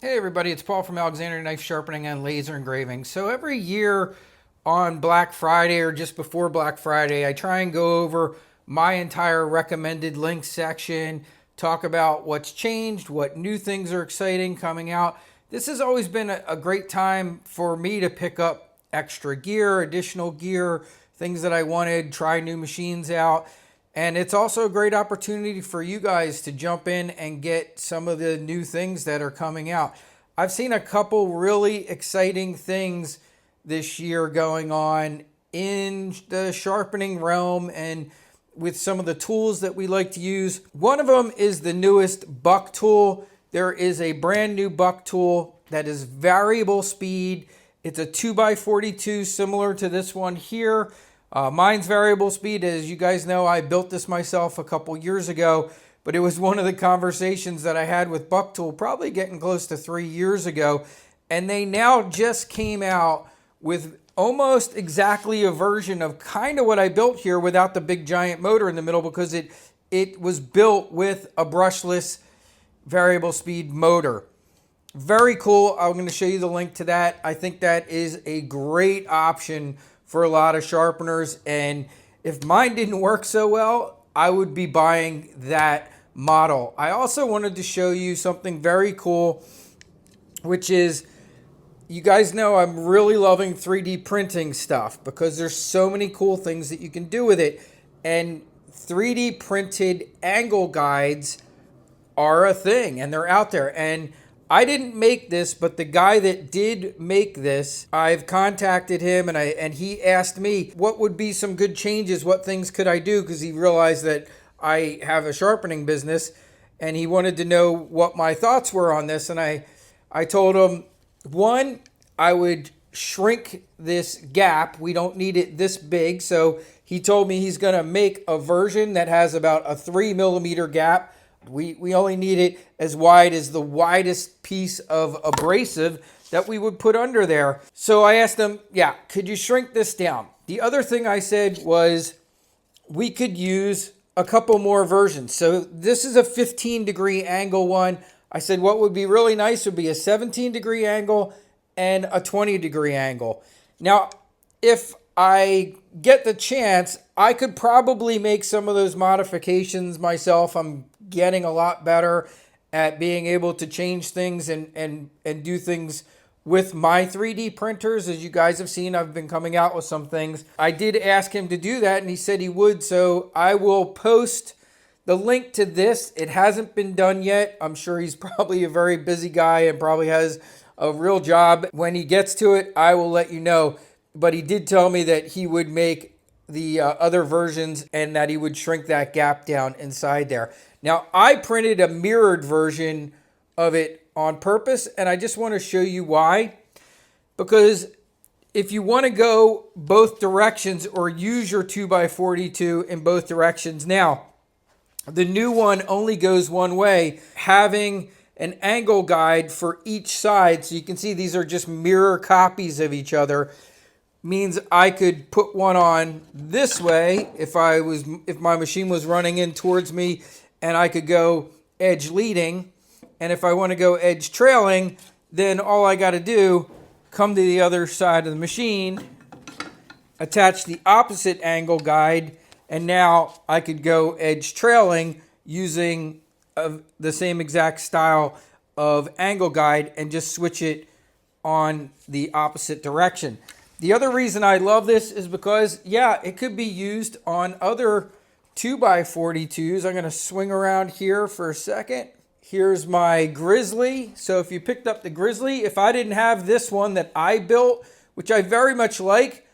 Hey everybody, it's Paul from Alexander Knife Sharpening and Laser Engraving. So every year on Black Friday or just before Black Friday, I try and go over my entire recommended links section, talk about what's changed, what new things are exciting coming out. This has always been a great time for me to pick up extra gear, additional gear, things that I wanted, try new machines out. And it's also a great opportunity for you guys to jump in and get some of the new things that are coming out. I've seen a couple really exciting things this year going on in the sharpening realm and with some of the tools that we like to use. One of them is the newest BuckTool. There is a brand new BuckTool that is variable speed. It's a 2x42 similar to this one here. Mine's variable speed. As you guys know, I built this myself a couple years ago, but it was one of the conversations that I had with BuckTool probably getting close to 3 years ago. And they now just came out with almost exactly a version of kind of what I built here without the big giant motor in the middle, because it was built with a brushless variable speed motor. Very cool. I'm going to show you the link to that. I think that is a great option for a lot of sharpeners, and if mine didn't work so well, I would be buying that model. I also wanted to show you something very cool, which is, you guys know I'm really loving 3D printing stuff because there's so many cool things that you can do with it, and 3D printed angle guides are a thing and they're out there. And I didn't make this, but the guy that did make this, I've contacted him and he asked me what would be some good changes, what things could I do, because he realized that I have a sharpening business and he wanted to know what my thoughts were on this. And I told him, one, I would shrink this gap. We don't need it this big. So he told me he's going to make a version that has about a 3mm gap. We only need it as wide as the widest piece of abrasive that we would put under there. So I asked him, yeah, could you shrink this down? The other thing I said was we could use a couple more versions. So this is a 15-degree angle one. I said what would be really nice would be a 17-degree angle and a 20-degree angle. Now, if I get the chance, I could probably make some of those modifications myself. I'm getting a lot better at being able to change things and do things with my 3D printers. As you guys have seen, I've been coming out with some things. I did ask him to do that and he said he would, so I will post the link to this. It hasn't been done yet. I'm sure he's probably a very busy guy and probably has a real job. When he gets to it, I will let you know. But he did tell me that he would make the other versions and that he would shrink that gap down inside there. Now, I printed a mirrored version of it on purpose, and I just want to show you why. Because if you want to go both directions or use your 2x42 in both directions, now, the new one only goes one way, having an angle guide for each side. So you can see these are just mirror copies of each other. Means I could put one on this way if my machine was running in towards me, and I could go edge leading. And if I want to go edge trailing, then all I got to do, come to the other side of the machine, attach the opposite angle guide, and now I could go edge trailing using the same exact style of angle guide and just switch it on the opposite direction. The other reason I love this is because, yeah, it could be used on other 2x42s. I'm going to swing around here for a second. Here's my Grizzly. So if you picked up the Grizzly, if I didn't have this one that I built, which I very much like,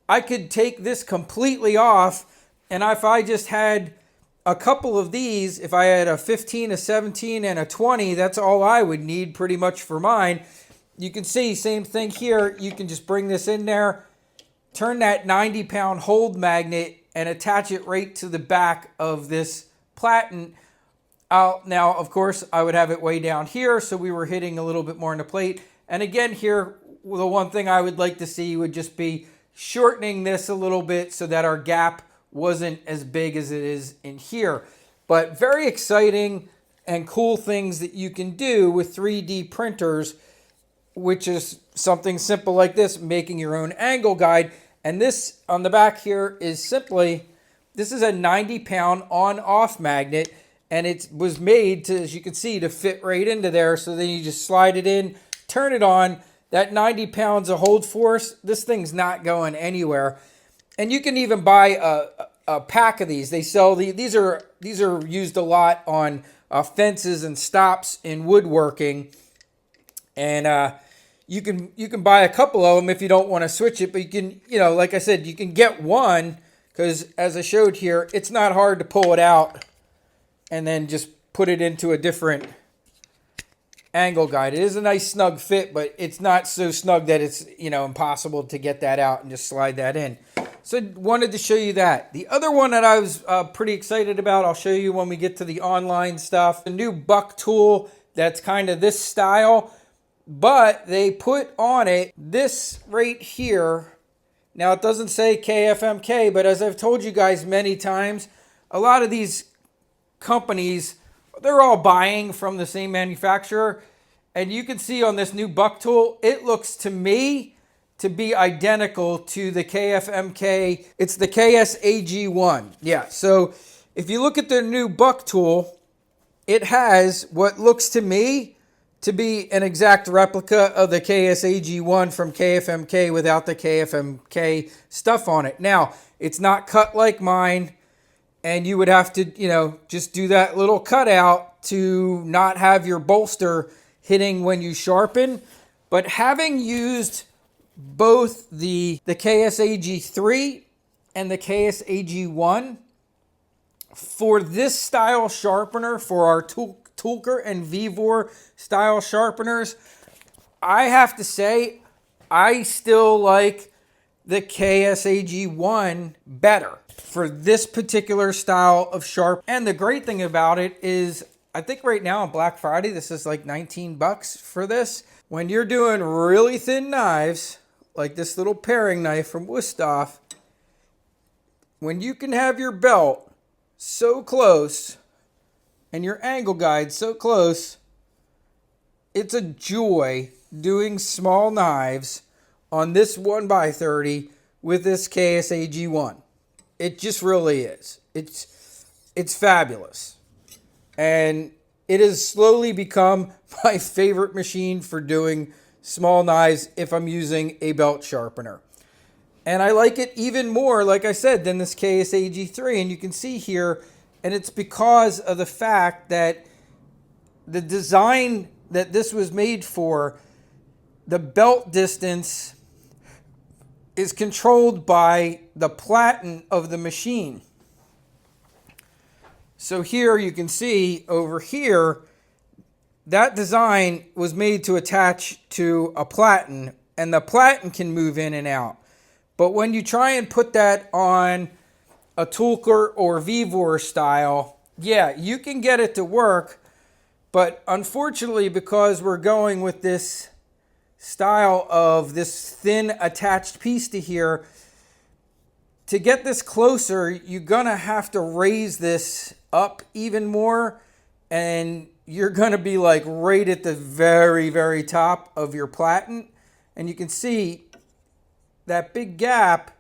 I could take this completely off. And if I just had a couple of these, if I had a 15, a 17, and a 20, that's all I would need pretty much for mine. You can see, same thing here. You can just bring this in there, turn that 90-pound hold magnet, and attach it right to the back of this platen. Now, of course, I would have it way down here, so we were hitting a little bit more in the plate. And again, here, the one thing I would like to see would just be shortening this a little bit so that our gap wasn't as big as it is in here. But very exciting. and cool things that you can do with 3D printers, which is something simple like this, making your own angle guide. And this on the back here is simply, this is a 90-pound on-off magnet, and it was made to, as you can see, to fit right into there. So then you just slide it in, turn it on. That 90 pounds of hold force, this thing's not going anywhere. And you can even buy a pack of these. They sell these are used a lot on fences and stops in woodworking. And you can buy a couple of them if you don't want to switch it. But you can, like I said, you can get one, because as I showed here, it's not hard to pull it out and then just put it into a different angle guide. It is a nice snug fit, but it's not so snug that it's, impossible to get that out and just slide that in. So wanted to show you that. The other one that I was pretty excited about, I'll show you when we get to the online stuff. The new BuckTool that's kind of this style, but they put on it this right here. Now it doesn't say KFMK, but as I've told you guys many times, a lot of these companies, they're all buying from the same manufacturer. And you can see on this new BuckTool, it looks to me to be identical to the KFMK. It's the KSAG1. Yeah, so if you look at the new BuckTool, it has what looks to me to be an exact replica of the KSAG1 from KFMK without the KFMK stuff on it. Now, it's not cut like mine, and you would have to, just do that little cutout to not have your bolster hitting when you sharpen. But having used both the KSAG3 and the KSAG1 for this style sharpener, for our Toolcker and Vevor style sharpeners, I have to say I still like the KSAG1 better for this particular style of sharp. And the great thing about it is, I think right now on Black Friday, this is like 19 bucks for this. When you're doing really thin knives, like this little paring knife from Wusthof, when you can have your belt so close and your angle guide so close, it's a joy doing small knives on this 1x30 with this KSAG1. It just really is. It's fabulous. And it has slowly become my favorite machine for doing small knives if I'm using a belt sharpener. And I like it even more, like I said, than this KSAG3. And you can see here, and it's because of the fact that the design that this was made for, the belt distance is controlled by the platen of the machine. So here you can see over here, that design was made to attach to a platen, and the platen can move in and out. But when you try and put that on a Toolcker or Vevor style, yeah, you can get it to work, but unfortunately, because we're going with this style of this thin attached piece to here, to get this closer, you're gonna have to raise this up even more, and you're gonna be like right at the very, very top of your platen. And you can see that big gap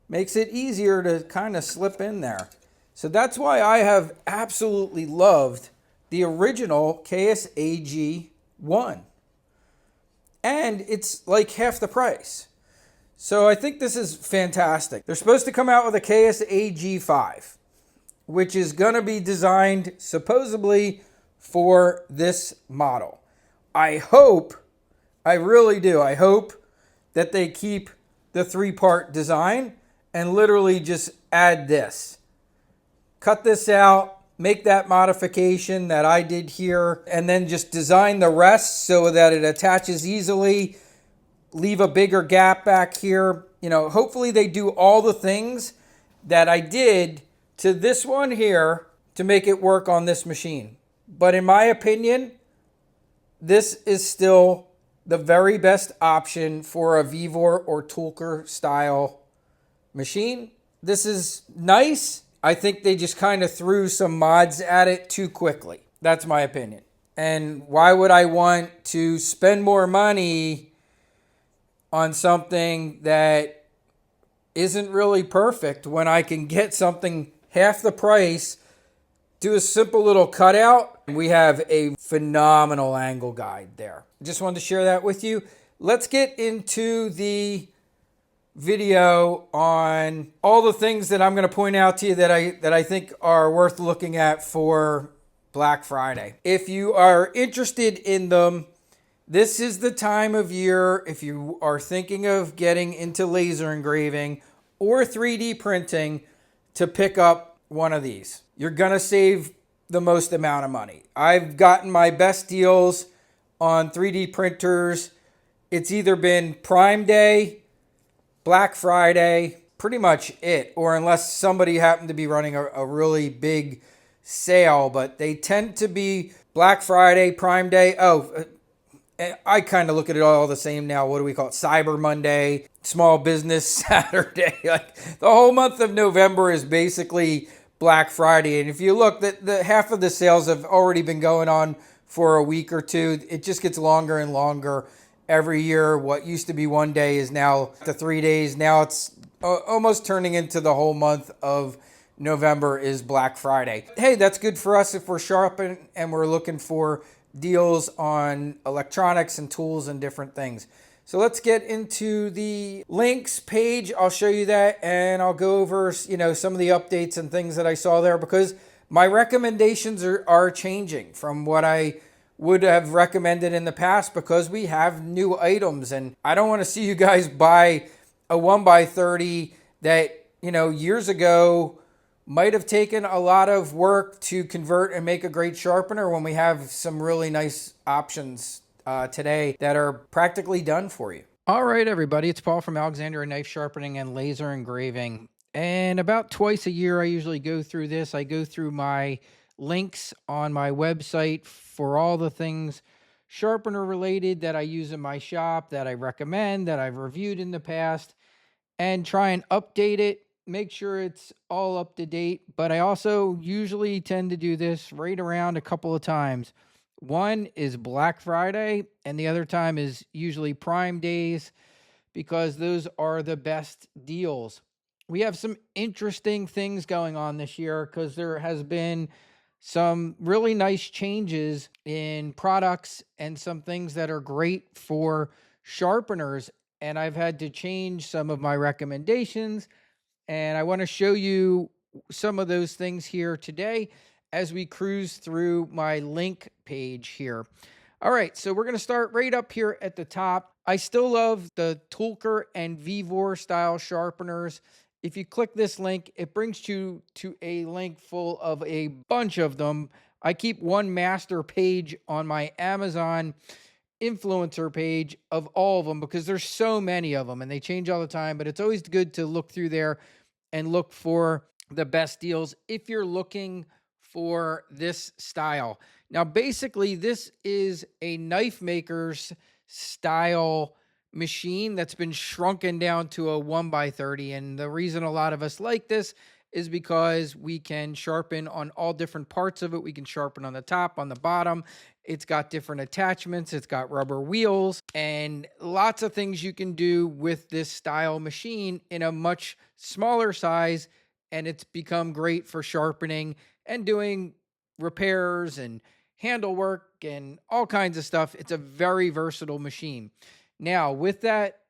makes it easier to kind of slip in there. So that's why I have absolutely loved the original KSAG1. And it's like half the price. So I think this is fantastic. They're supposed to come out with a KSAG5, which is going to be designed supposedly for this model. I hope, I really do, I hope that they keep the 3-part design and literally just add this. Cut this out, make that modification that I did here, and then just design the rest so that it attaches easily. Leave a bigger gap back here. Hopefully they do all the things that I did to this one here to make it work on this machine. But in my opinion, this is still the very best option for a Vevor or Toolcker style machine. This is nice. I think they just kind of threw some mods at it too quickly. That's my opinion. And why would I want to spend more money on something that isn't really perfect when I can get something half the price, do a simple little cutout? We have a phenomenal angle guide there. Just wanted to share that with you. Let's get into the video on all the things that I'm going to point out to you that I think are worth looking at for Black Friday. If you are interested in them, this is the time of year, if you are thinking of getting into laser engraving or 3D printing, to pick up one of these. You're going to save the most amount of money. I've gotten my best deals on 3D printers. It's either been Prime Day, Black Friday, pretty much it, or unless somebody happened to be running a really big sale, but they tend to be Black Friday, Prime Day. I kind of look at it all the same now. What do we call it? Cyber Monday, Small Business Saturday. Like the whole month of November is basically Black Friday. And if you look, the half of the sales have already been going on for a week or two. It just gets longer and longer every year. What used to be one day is now the 3 days. Now it's almost turning into the whole month of November is Black Friday. Hey, that's good for us if we're sharpening and we're looking for deals on electronics and tools and different things. So let's get into the links page. I'll show you that, and I'll go over, some of the updates and things that I saw there, because my recommendations are changing from what I would have recommended in the past, because we have new items, and I don't want to see you guys buy a 1x30 that, years ago might have taken a lot of work to convert and make a great sharpener, when we have some really nice options today that are practically done for you. All right, everybody, it's Paul from Alexandria Knife Sharpening and Laser Engraving. And about twice a year, I usually go through this. I go through my links on my website for all the things sharpener related that I use in my shop, that I recommend, that I've reviewed in the past, and try and update it, make sure it's all up to date. But I also usually tend to do this right around a couple of times. One is Black Friday, and the other time is usually Prime Days, because those are the best deals. We have some interesting things going on this year, because there has been some really nice changes in products and some things that are great for sharpeners. And I've had to change some of my recommendations, and I want to show you some of those things here today as we cruise through my link page here. All right, so we're going to start right up here at the top. I still love the Toolcker and Vevor style sharpeners. If you click this link, it brings you to a link full of a bunch of them. I keep one master page on my Amazon influencer page of all of them, because there's so many of them and they change all the time, but it's always good to look through there and look for the best deals if you're looking for this style. Now, basically, this is a knife maker's style machine that's been shrunken down to a 1x30. And the reason a lot of us like this is because we can sharpen on all different parts of it. We can sharpen on the top, on the bottom. It's got different attachments. It's got rubber wheels and lots of things you can do with this style machine in a much smaller size. And it's become great for sharpening and doing repairs and handle work and all kinds of stuff. It's a very versatile machine. Now, with that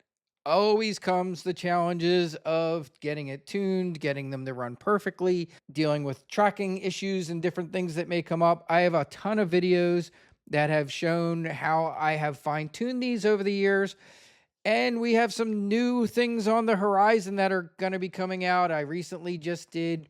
always comes the challenges of getting it tuned, getting them to run perfectly, dealing with tracking issues and different things that may come up. I have a ton of videos that have shown how I have fine-tuned these over the years. And we have some new things on the horizon that are going to be coming out. I recently just did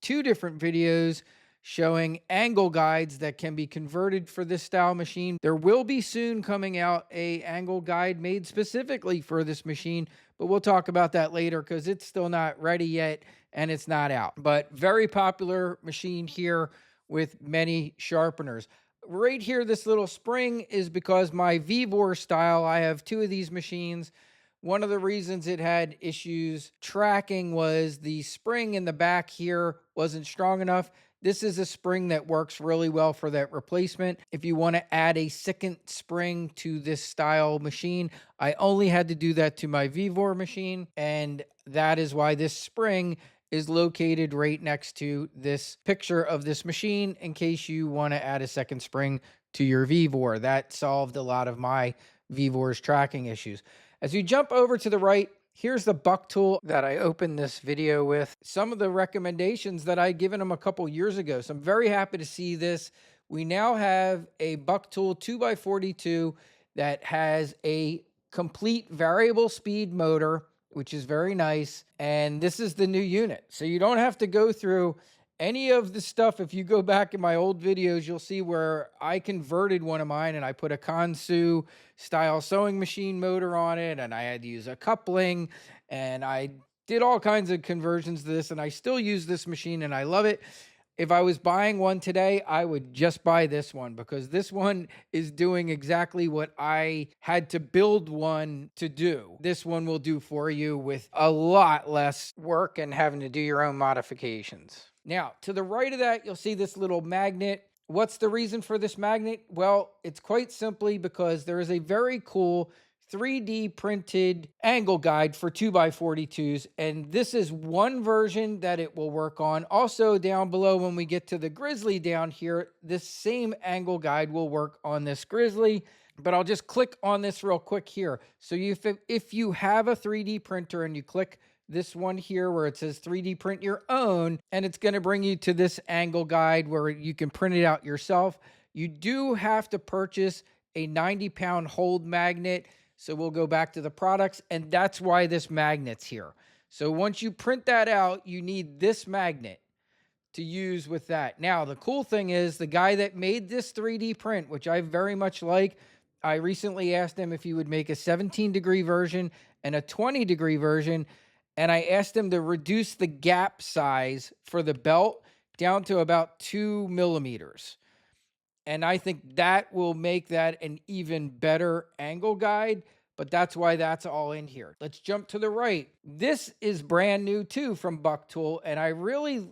2 different videos showing angle guides that can be converted for this style machine. There will be soon coming out a angle guide made specifically for this machine, but we'll talk about that later because it's still not ready yet and it's not out. But very popular machine here with many sharpeners. Right here, this little spring is because my Vevor style, I have 2 of these machines. One of the reasons it had issues tracking was the spring in the back here wasn't strong enough. This is a spring that works really well for that replacement. If you want to add a second spring to this style machine, I only had to do that to my Vevor machine, and that is why this spring is located right next to this picture of this machine in case you want to add a second spring to your Vevor. That solved a lot of my Vevor's tracking issues. As you jump over to the right, here's the BuckTool that I opened this video with. Some of the recommendations that I'd given them a couple years ago. So I'm very happy to see this. We now have a BuckTool 2x42 that has a complete variable speed motor, which is very nice. And this is the new unit. So you don't have to go through any of the stuff. If you go back in my old videos, you'll see where I converted one of mine and I put a Kansu style sewing machine motor on it, and I had to use a coupling, and I did all kinds of conversions to this, and I still use this machine and I love it. If I was buying one today, I would just buy this one because this one is doing exactly what I had to build one to do. This one will do for you with a lot less work and having to do your own modifications. Now, to the right of that, you'll see this little magnet. What's the reason for this magnet? Well, it's quite simply because there is a very cool 3D printed angle guide for 2x42s, and this is one version that it will work on. Also down below, when we get to the Grizzly down here, this same angle guide will work on this Grizzly, but I'll just click on this real quick here. So if you have a 3D printer and you click this one here where it says 3D print your own, and it's going to bring you to this angle guide where you can print it out yourself. You do have to purchase a 90-pound hold magnet. So we'll go back to the products, and that's why this magnet's here. So once you print that out, you need this magnet to use with that. Now, the cool thing is the guy that made this 3D print, which I very much like, I recently asked him if he would make a 17-degree version and a 20-degree version, and I asked him to reduce the gap size for the belt down to about 2 millimeters. And I think that will make that an even better angle guide, but that's why that's all in here. Let's jump to the right. This is brand new too from BuckTool, and I really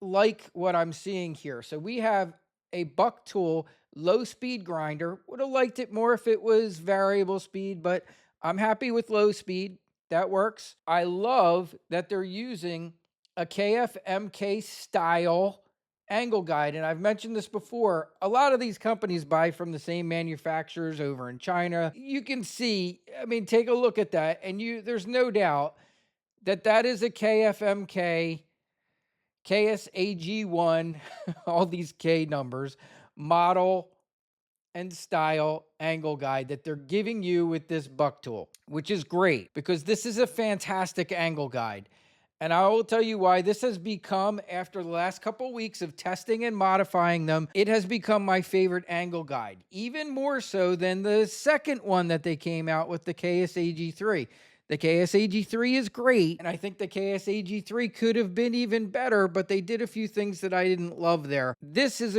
like what I'm seeing here. So we have a BuckTool low speed grinder. Would have liked it more if it was variable speed, but I'm happy with low speed. That works. I love that they're using a KFMK style angle guide, and I've mentioned this before. A lot of these companies buy from the same manufacturers over in China. You can see, I mean, take a look at that, and there's no doubt that that is a KFMK, KSAG1, all these K numbers, model and style angle guide that they're giving you with this BuckTool, which is great because this is a fantastic angle guide. And I will tell you why this has become, after the last couple weeks of testing and modifying them, it has become my favorite angle guide, even more so than the second one that they came out with, the KSAG3. The KSAG3 is great, and I think the KSAG3 could have been even better, but they did a few things that I didn't love there. This is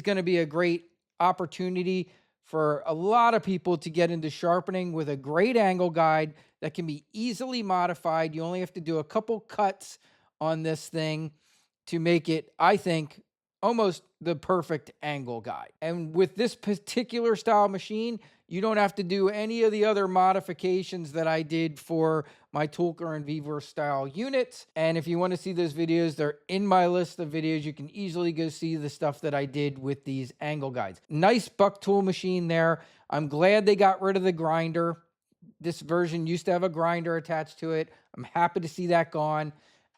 going to be a great opportunity for a lot of people to get into sharpening with a great angle guide that can be easily modified. You only have to do a couple cuts on this thing to make it, I think, almost the perfect angle guide. And with this particular style machine, you don't have to do any of the other modifications that I did for my Toolcker and Vevor style units. And if you want to see those videos, they're in my list of videos. You can easily go see the stuff that I did with these angle guides. Nice BuckTool machine there. I'm glad they got rid of the grinder. This version used to have a grinder attached to it. I'm happy to see that gone.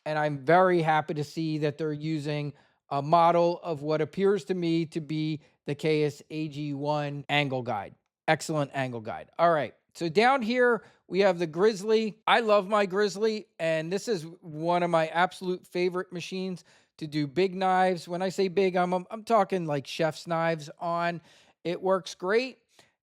And I'm very happy to see that they're using a model of what appears to me to be the KSAG1 angle guide. Excellent angle guide. All right. So down here, we have the Grizzly. I love my Grizzly, and this is one of my absolute favorite machines to do big knives. When I say big, I'm talking like chef's knives on. It works great.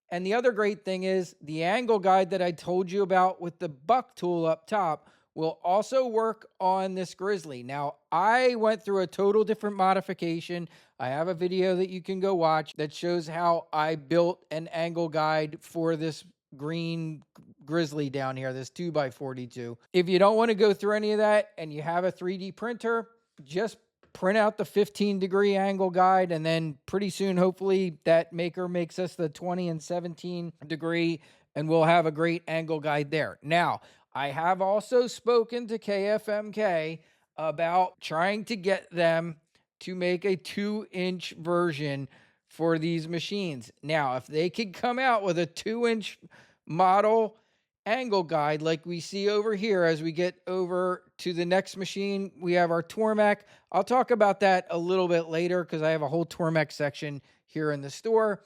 And the other great thing is the angle guide that I told you about with the BuckTool up top will also work on this Grizzly. Now, I went through a total different modification. I have a video that you can go watch that shows how I built an angle guide for this green Grizzly down here, this 2x42. If you don't want to go through any of that and you have a 3D printer, just print out the 15-degree angle guide, and then pretty soon, hopefully, that maker makes us the 20 and 17-degree, and we'll have a great angle guide there. Now, I have also spoken to KFMK about trying to get them to make a 2-inch version for these machines. Now, if they could come out with a 2-inch model angle guide like we see over here as we get over to the next machine, we have our TORMEK. I'll talk about that a little bit later because I have a whole TORMEK section here in the store.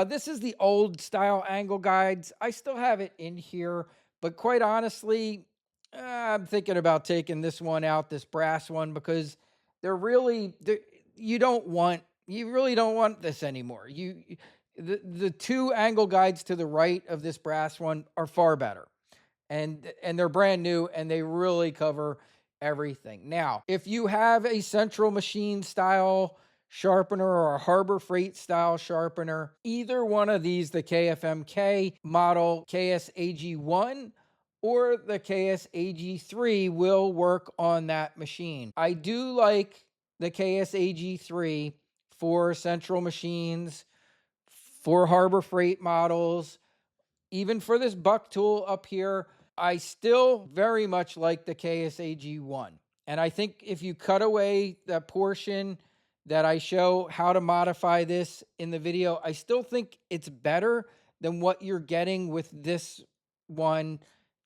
This is the old style angle guides. I still have it in here, but quite honestly, I'm thinking about taking this one out, this brass one, because you really don't want this anymore. The 2 angle guides to the right of this brass one are far better, and they're brand new, and they really cover everything. Now, if you have a central machine style sharpener or a Harbor Freight style sharpener, either one of these, the KFMK model KSAG1 or the KSAG3, will work on that machine. I do like the KSAG3 for central machines, for Harbor Freight models, even for this BuckTool up here. I still very much like the KSAG1. And I think if you cut away that portion that I show how to modify this in the video, I still think it's better than what you're getting with this one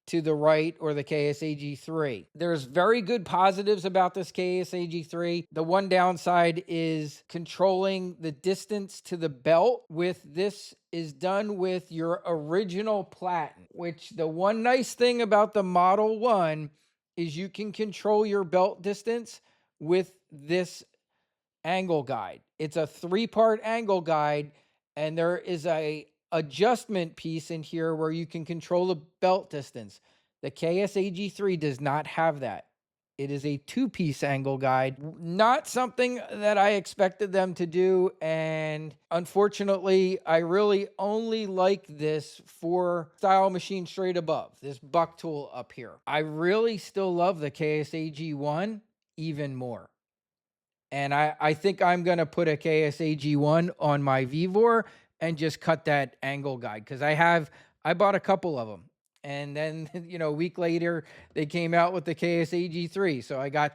to the right, or the KSAG3. There's very good positives about this KSAG3. The one downside is controlling the distance to the belt with this is done with your original platen, which the one nice thing about the Model 1 is you can control your belt distance with this angle guide. It's a 3-part angle guide, and there is a adjustment piece in here where you can control the belt distance. The KSAG3 does not have that. It is a 2-piece angle guide, not something that I expected them to do. And unfortunately, I really only like this for style machine straight above, this BuckTool up here. I really still love the KSAG1 even more. And I think I'm going to put a KSAG1 on my Vevor and just cut that angle guide, because I bought a couple of them. And then, a week later, they came out with the KSAG3. So I got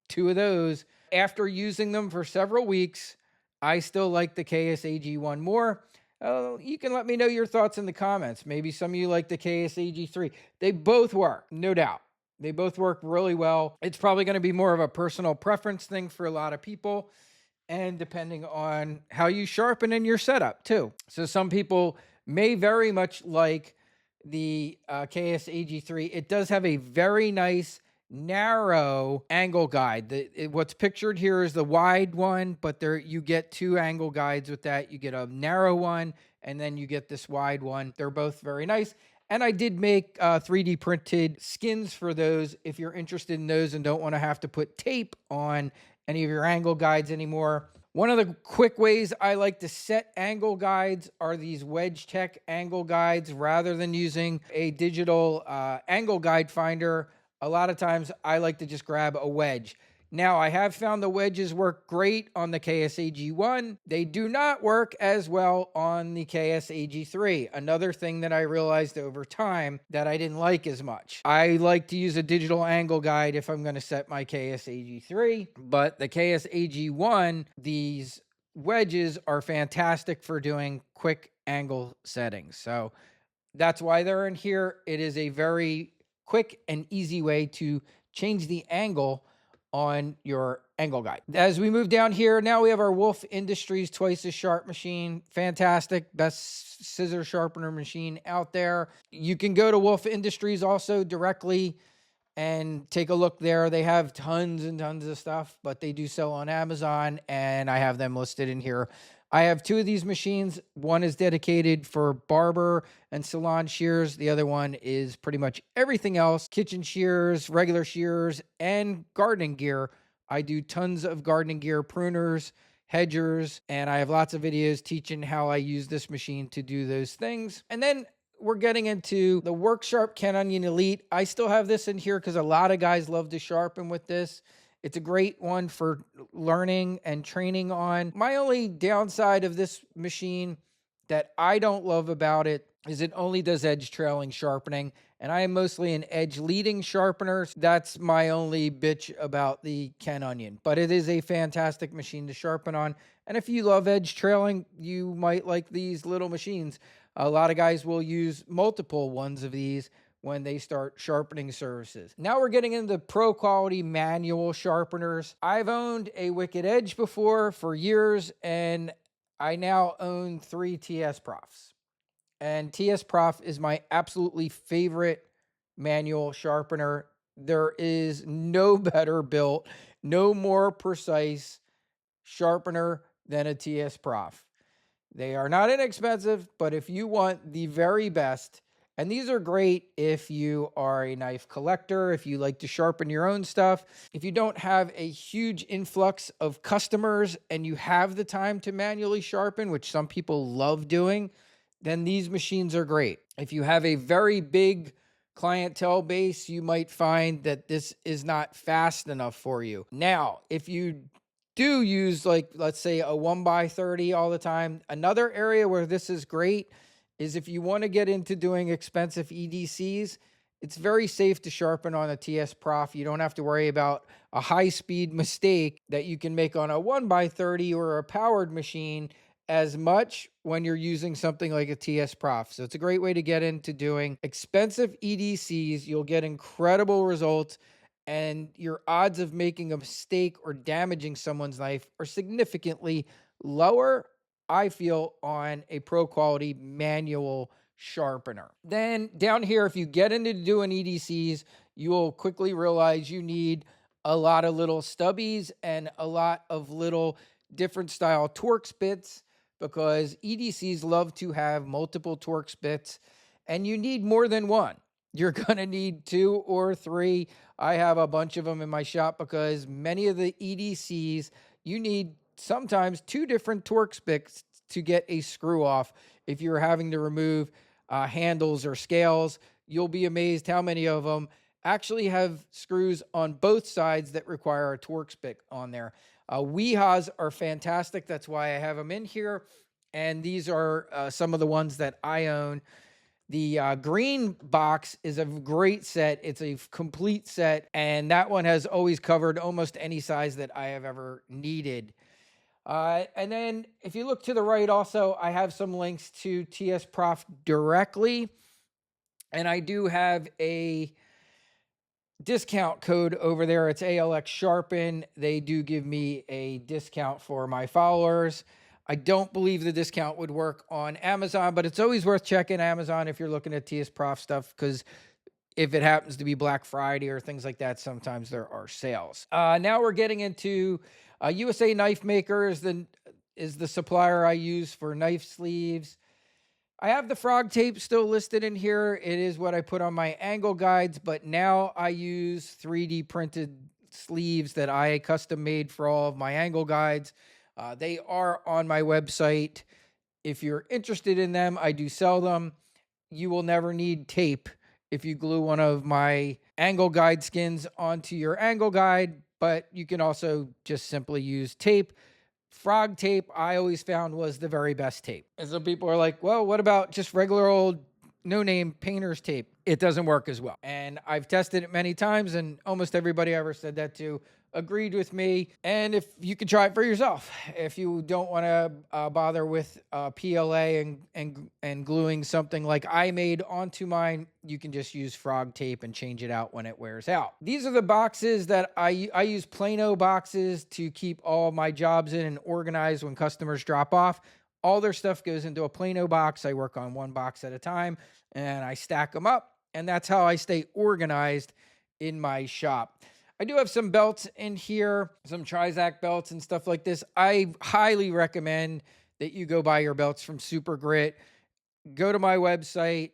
2 of those. After using them for several weeks, I still like the KSAG1 more. You can let me know your thoughts in the comments. Maybe some of you like the KSAG3. They both work, no doubt. They both work really well. It's probably going to be more of a personal preference thing for a lot of people, and depending on how you sharpen in your setup too. So some people may very much like the KSAG3. It does have a very nice narrow angle guide. What's pictured here is the wide one, but you get 2 angle guides with that. You get a narrow one, and then you get this wide one. They're both very nice. And I did make 3D printed skins for those if you're interested in those and don't want to have to put tape on any of your angle guides anymore. One of the quick ways I like to set angle guides are these Wedge Tech angle guides. Rather than using a digital angle guide finder, a lot of times I like to just grab a wedge. Now, I have found the wedges work great on the KSAG1. They do not work as well on the KSAG3. Another thing that I realized over time that I didn't like as much. I like to use a digital angle guide if I'm going to set my KSAG3, but the KSAG1, these wedges are fantastic for doing quick angle settings. So that's why they're in here. It is a very quick and easy way to change the angle on your angle guide. As we move down here, now we have our Wolf Industries twice as sharp machine. Fantastic, best scissor sharpener machine out there. You can go to Wolf Industries also directly and take a look there. They have tons and tons of stuff, but they do sell on Amazon, and I have them listed in here. I have 2 of these machines. One is dedicated for barber and salon shears. The other one is pretty much everything else: kitchen shears, regular shears, and gardening gear. I do tons of gardening gear, pruners, hedgers, and I have lots of videos teaching how I use this machine to do those things. And then we're getting into the WorkSharp Ken Onion Elite. I still have this in here because a lot of guys love to sharpen with this. It's a great one for learning and training on. My only downside of this machine that I don't love about it is it only does edge trailing sharpening, and I am mostly an edge leading sharpener. That's my only bitch about the Ken Onion, but it is a fantastic machine to sharpen on. And if you love edge trailing, you might like these little machines. A lot of guys will use multiple ones of these when they start sharpening surfaces. Now we're getting into pro quality manual sharpeners. I've owned a Wicked Edge before for years, and I now own 3 TSPROFs. And TSPROF is my absolutely favorite manual sharpener. There is no better built, no more precise sharpener than a TSPROF. They are not inexpensive, but if you want the very best, and these are great if you are a knife collector, if you like to sharpen your own stuff, if you don't have a huge influx of customers and you have the time to manually sharpen, which some people love doing, then these machines are great. If you have a very big clientele base, you might find that this is not fast enough for you. Now, if you do use, like, let's say a 1x30 all the time, another area where this is great is if you want to get into doing expensive EDCs, it's very safe to sharpen on a TSPROF. You don't have to worry about a high-speed mistake that you can make on a 1x30 or a powered machine as much when you're using something like a TSPROF. So it's a great way to get into doing expensive EDCs. You'll get incredible results, and your odds of making a mistake or damaging someone's knife are significantly lower, I feel, on a pro quality manual sharpener. Then down here, if you get into doing EDCs, you will quickly realize you need a lot of little stubbies and a lot of little different style Torx bits, because EDCs love to have multiple Torx bits, and you need more than one. You're going to need 2 or 3. I have a bunch of them in my shop because many of the EDCs, you need sometimes 2 different Torx bits to get a screw off. If you're having to remove handles or scales, you'll be amazed how many of them actually have screws on both sides that require a Torx bit on there. Weehas are fantastic. That's why I have them in here. And these are some of the ones that I own. The green box is a great set. It's a complete set, and that one has always covered almost any size that I have ever needed. And then if you look to the right also, I have some links to TSPROF directly, and I do have a discount code over there. It's ALX Sharpen. They do give me a discount for my followers. I don't believe the discount would work on Amazon, but it's always worth checking Amazon if you're looking at TSPROF stuff, because if it happens to be Black Friday or things like that, sometimes there are sales. Now we're getting into USA Knife Maker is the supplier I use for knife sleeves. I have the frog tape still listed in here. It is what I put on my angle guides, but now I use 3D printed sleeves that I custom made for all of my angle guides. They are on my website. If you're interested in them, I do sell them. You will never need tape if you glue one of my angle guide skins onto your angle guide, but you can also just simply use tape. Frog tape, I always found, was the very best tape. And some people are like, well, what about just regular old no-name painter's tape? It doesn't work as well. And I've tested it many times, and almost everybody I ever said that to agreed with me. And if you can try it for yourself, if you don't want to bother with PLA and gluing something like I made onto mine, you can just use frog tape and change it out when it wears out. These are the boxes that I use. Plano boxes to keep all my jobs in and organized when customers drop off. All their stuff goes into a Plano box. I work on one box at a time, and I stack them up, and that's how I stay organized in my shop. I do have some belts in here, some Trizac belts and stuff like this. I highly recommend that you go buy your belts from Super Grit. Go to my website,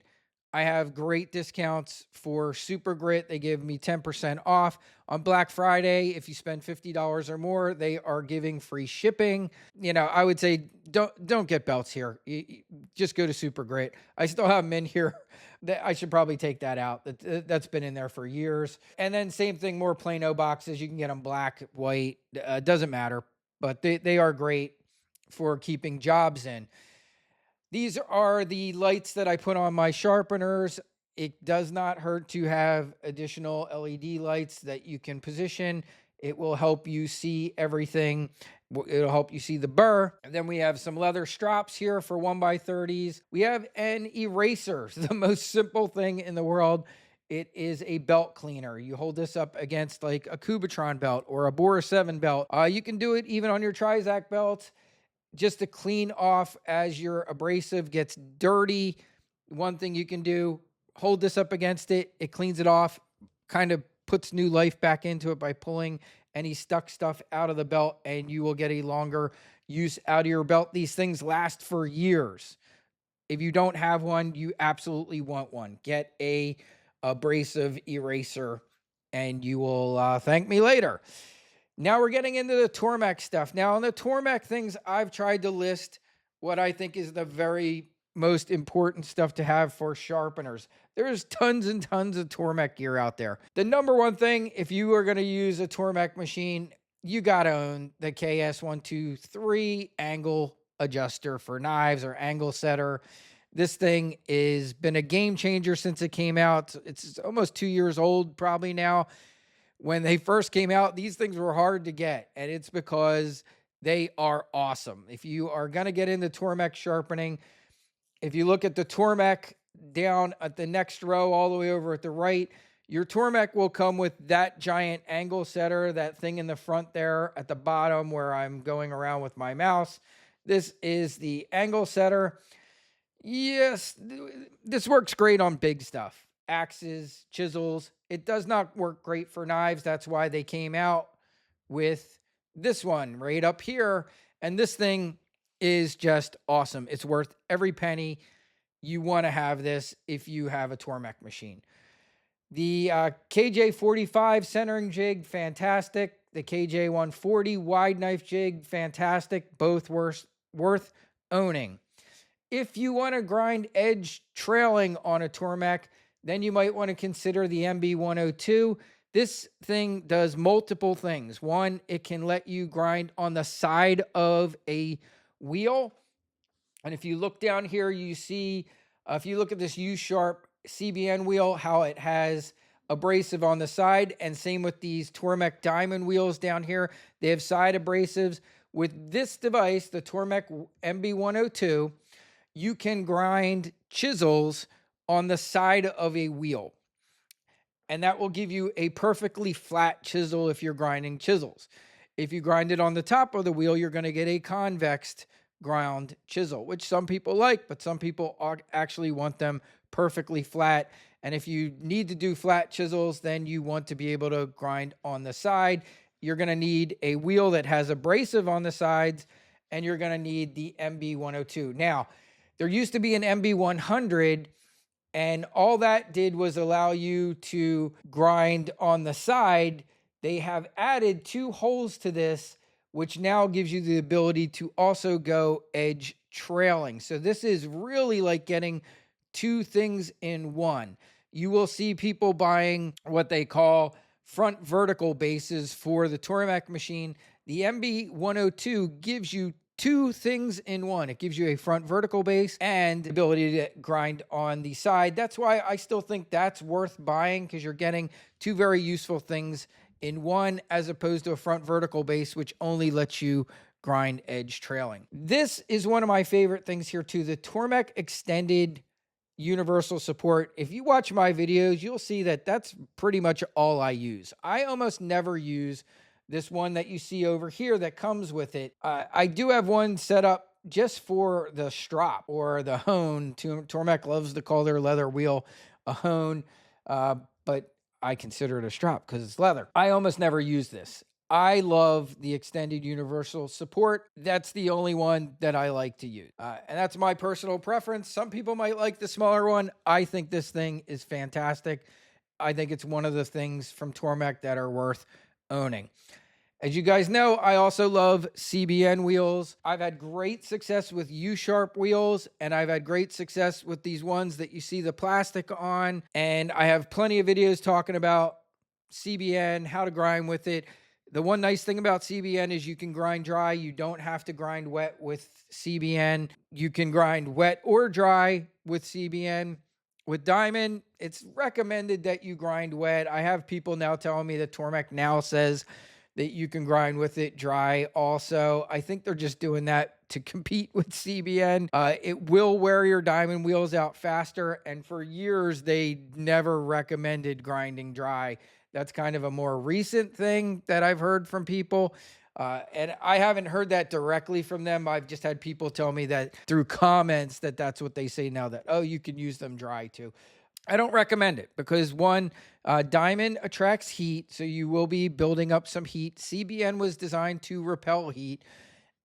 I have great discounts for Super Grit. They give me 10% off. On Black Friday, if you spend $50 or more, they are giving free shipping. You know, I would say don't get belts here. Just go to Super Grit. I still have them in here. I should probably take that out. That's been in there for years. And then same thing, more Plano boxes. You can get them black, white, doesn't matter. But they are great for keeping jobs in. These are the lights that I put on my sharpeners. It does not hurt to have additional LED lights that you can position. It will help you see everything. It'll help you see the burr. And then we have some leather straps here for 1x30s. We have an eraser, the most simple thing in the world. It is a belt cleaner. You hold this up against like a Kubatron belt or a Bora 7 belt. You can do it even on your Trizac belts, just to clean off as your abrasive gets dirty. One thing you can do, hold this up against it. It cleans it off, kind of puts new life back into it by pulling any stuck stuff out of the belt, and you will get a longer use out of your belt. These things last for years. If you don't have one, you absolutely want one. Get a abrasive eraser and you will thank me later. Now we're getting into the TORMEK stuff. Now on the TORMEK things, I've tried to list what I think is the very most important stuff to have for sharpeners. There's tons and tons of TORMEK gear out there. The number one thing, if you are going to use a TORMEK machine, you got to own the KS123 angle adjuster for knives or angle setter. This thing has been a game changer since it came out. It's almost 2 years old probably now. When they first came out, these things were hard to get, and it's because they are awesome. If you are going to get into TORMEK sharpening, if you look at the TORMEK down at the next row all the way over at the right, your TORMEK will come with that giant angle setter, that thing in the front there at the bottom where I'm going around with my mouse. This is the angle setter. Yes, this works great on big stuff. Axes, chisels. It does not work great for knives. That's why they came out with this one right up here. And this thing is just awesome. It's worth every penny. You want to have this if you have a TORMEK machine. The KJ45 centering jig, fantastic. The KJ140 wide knife jig, fantastic. Both worth owning. If you want to grind edge trailing on a TORMEK, then you might want to consider the MB102. This thing does multiple things. One, it can let you grind on the side of a wheel. And if you look down here, you see, if you look at this U-Sharp CBN wheel, how it has abrasive on the side, and same with these TORMEK diamond wheels down here. They have side abrasives. With this device, the TORMEK MB102, you can grind chisels on the side of a wheel. And that will give you a perfectly flat chisel if you're grinding chisels. If you grind it on the top of the wheel, you're going to get a convex ground chisel, which some people like, but some people actually want them perfectly flat. And if you need to do flat chisels, then you want to be able to grind on the side. You're going to need a wheel that has abrasive on the sides, and you're going to need the MB102. Now, there used to be an MB100, and all that did was allow you to grind on the side. They have added 2 holes to this, which now gives you the ability to also go edge trailing. So this is really like getting 2 things in one. You will see people buying what they call front vertical bases for the TORMEK machine. The MB102 gives you 2 things in one. It gives you a front vertical base and the ability to grind on the side. That's why I still think that's worth buying, because you're getting 2 very useful things in one, as opposed to a front vertical base, which only lets you grind edge trailing. This is one of my favorite things here too, the TORMEK extended universal support. If you watch my videos, you'll see that that's pretty much all I use. I almost never use this one that you see over here that comes with it. I do have one set up just for the strop or the hone. TORMEK loves to call their leather wheel a hone, but I consider it a strop because it's leather. I almost never use this. I love the extended universal support. That's the only one that I like to use. And that's my personal preference. Some people might like the smaller one. I think this thing is fantastic. I think it's one of the things from TORMEK that are worth owning. As you guys know, I also love CBN wheels. I've had great success with U-sharp wheels, and I've had great success with these ones that you see the plastic on. And I have plenty of videos talking about CBN, how to grind with it. The one nice thing about CBN is you can grind dry. You don't have to grind wet with CBN. You can grind wet or dry with CBN. With Diamond, it's recommended that you grind wet. I have people now telling me that TORMEK now says that you can grind with it dry also. I think they're just doing that to compete with CBN. It will wear your Diamond wheels out faster, and for years they never recommended grinding dry. That's kind of a more recent thing that I've heard from people. And I haven't heard that directly from them. I've just had people tell me that through comments that that's what they say now, that, oh, you can use them dry too. I don't recommend it because one, Diamond attracts heat, so you will be building up some heat. CBN was designed to repel heat.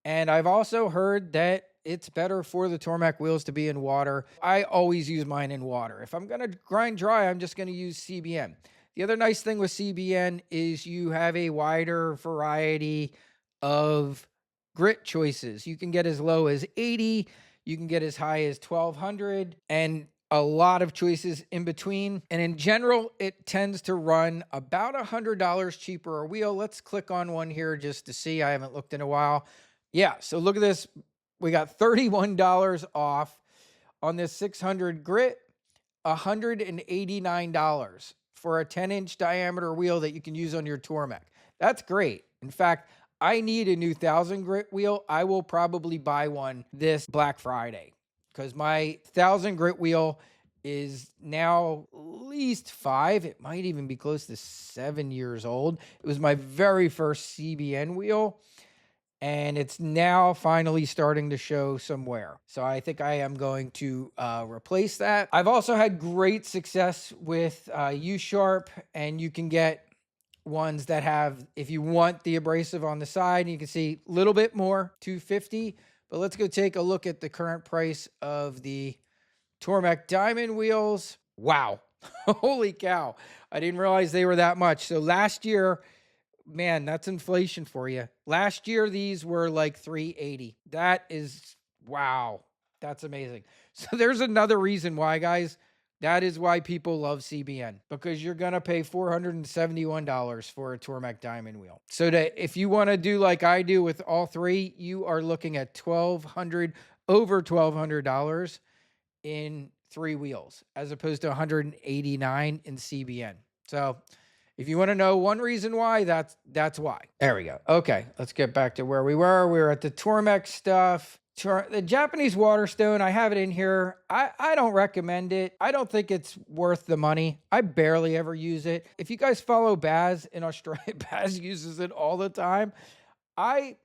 And I've also heard that it's better for the TORMEK wheels to be in water. I always use mine in water. If I'm going to grind dry, I'm just going to use CBN. The other nice thing with CBN is you have a wider variety of grit choices. You can get as low as 80, you can get as high as 1200, and a lot of choices in between. And in general, it tends to run about $100 cheaper a wheel. Let's click on one here just to see. I haven't looked in a while. Yeah, so look at this. We got $31 off on this 600 grit, $189 for a 10-inch diameter wheel that you can use on your TORMEK. That's great. In fact, I need a new 1000 grit wheel. I will probably buy one this Black Friday because my 1000 grit wheel is now at least 5. It might even be close to 7 years old. It was my very first CBN wheel, and it's now finally starting to show some wear. So I think I am going to replace that. I've also had great success with U-sharp, and you can get ones that have, if you want the abrasive on the side, you can see a little bit more, $250. But let's go take a look at the current price of the TORMEK Diamond wheels. Wow. Holy cow. I didn't realize they were that much. So last year, man, that's inflation for you. Last year, these were like $380. That is, wow. That's amazing. So there's another reason why, guys. That is why people love CBN, because you're going to pay $471 for a TORMEK Diamond wheel. So that if you want to do like I do with all three, you are looking at over $1,200 in 3 wheels, as opposed to $189 in CBN. So if you want to know one reason why, that's why. There we go. Okay, let's get back to where we were. We were at the TORMEK stuff. The Japanese Waterstone, I have it in here. I don't recommend it. I don't think it's worth the money. I barely ever use it. If you guys follow Baz in Australia, Baz uses it all the time. I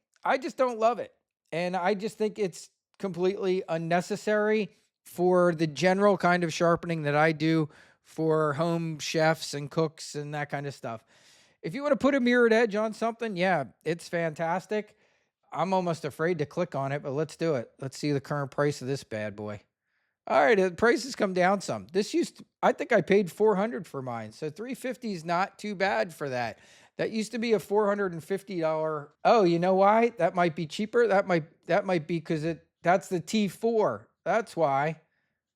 just don't love it. And I just think it's completely unnecessary for the general kind of sharpening that I do for home chefs and cooks and that kind of stuff. If you want to put a mirrored edge on something, yeah, it's fantastic. I'm almost afraid to click on it, but let's do it. Let's see the current price of this bad boy. All right, the price has come down some. I think I paid $400 for mine, so $350 is not too bad for that. That used to be a $450. Oh, you know why? That might be cheaper. That might be because that's the T4. That's why.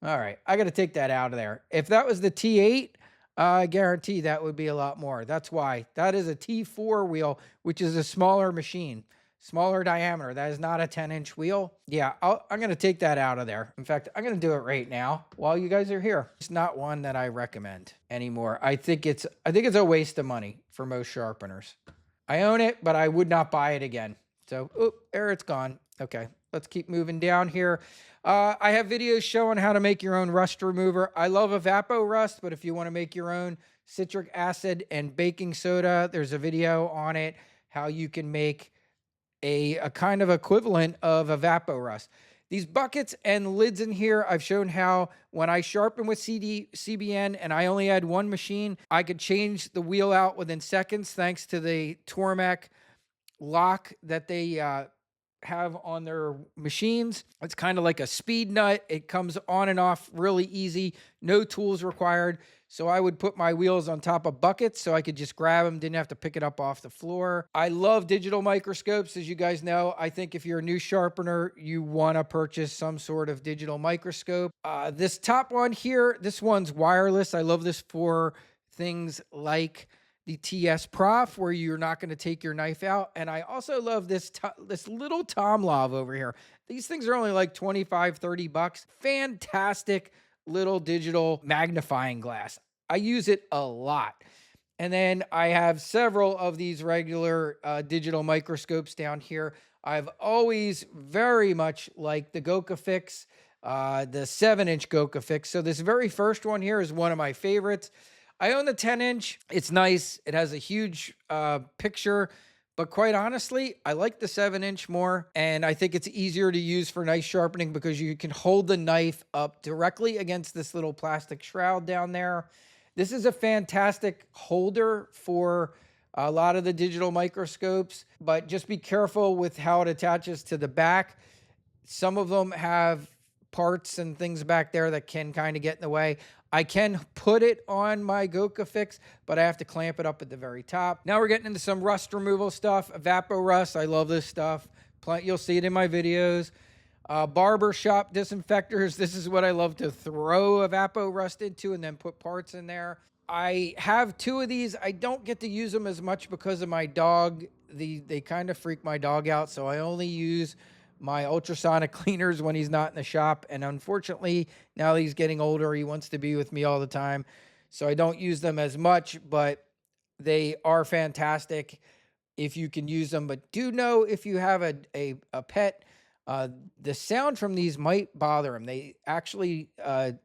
All right, I got to take that out of there. If that was the T8, I guarantee that would be a lot more. That's why. That is a T4 wheel, which is a smaller machine. Smaller diameter. That is not a 10-inch wheel. Yeah, I'm going to take that out of there. In fact, I'm going to do it right now while you guys are here. It's not one that I recommend anymore. I think it's a waste of money for most sharpeners. I own it, but I would not buy it again. So, there it's gone. Okay, let's keep moving down here. I have videos showing how to make your own rust remover. I love Evapor Rust, but if you want to make your own citric acid and baking soda, there's a video on it, how you can make a kind of equivalent of Evapor Rust. These buckets and lids in here, I've shown how when I sharpen with CBN and I only had one machine, I could change the wheel out within seconds thanks to the TORMEK lock that they have on their machines. It's kind of like a speed nut. It comes on and off really easy, no tools required. So I would put my wheels on top of buckets so I could just grab them, didn't have to pick it up off the floor. I love digital microscopes. As you guys know, I think if you're a new sharpener, you want to purchase some sort of digital microscope. This top one here, this one's wireless. I love this for things like the TSPROF, where you're not going to take your knife out. And I also love this little Tomlov over here. These things are only like 25, 30 bucks. Fantastic little digital magnifying glass. I use it a lot. And then I have several of these regular digital microscopes down here. I've always very much liked the GokaFix, the 7-inch GokaFix. So this very first one here is one of my favorites. I own the 10-inch. It's nice. It has a huge picture, but quite honestly, I like the 7-inch more, and I think it's easier to use for knife sharpening because you can hold the knife up directly against this little plastic shroud down there. This is a fantastic holder for a lot of the digital microscopes, but just be careful with how it attaches to the back. Some of them have parts and things back there that can kind of get in the way. I can put it on my GokaFix, but I have to clamp it up at the very top. Now we're getting into some rust removal stuff. Vapor rust, I love this stuff. You'll see it in my videos. Barber shop disinfectors. This is what I love to throw a Vapor rust into and then put parts in there. I have 2 of these. I don't get to use them as much because of my dog. They kind of freak my dog out, so I only use my ultrasonic cleaners when he's not in the shop. And unfortunately, now that he's getting older, he wants to be with me all the time. So I don't use them as much, but they are fantastic if you can use them. But do know if you have a pet, the sound from these might bother him. They actually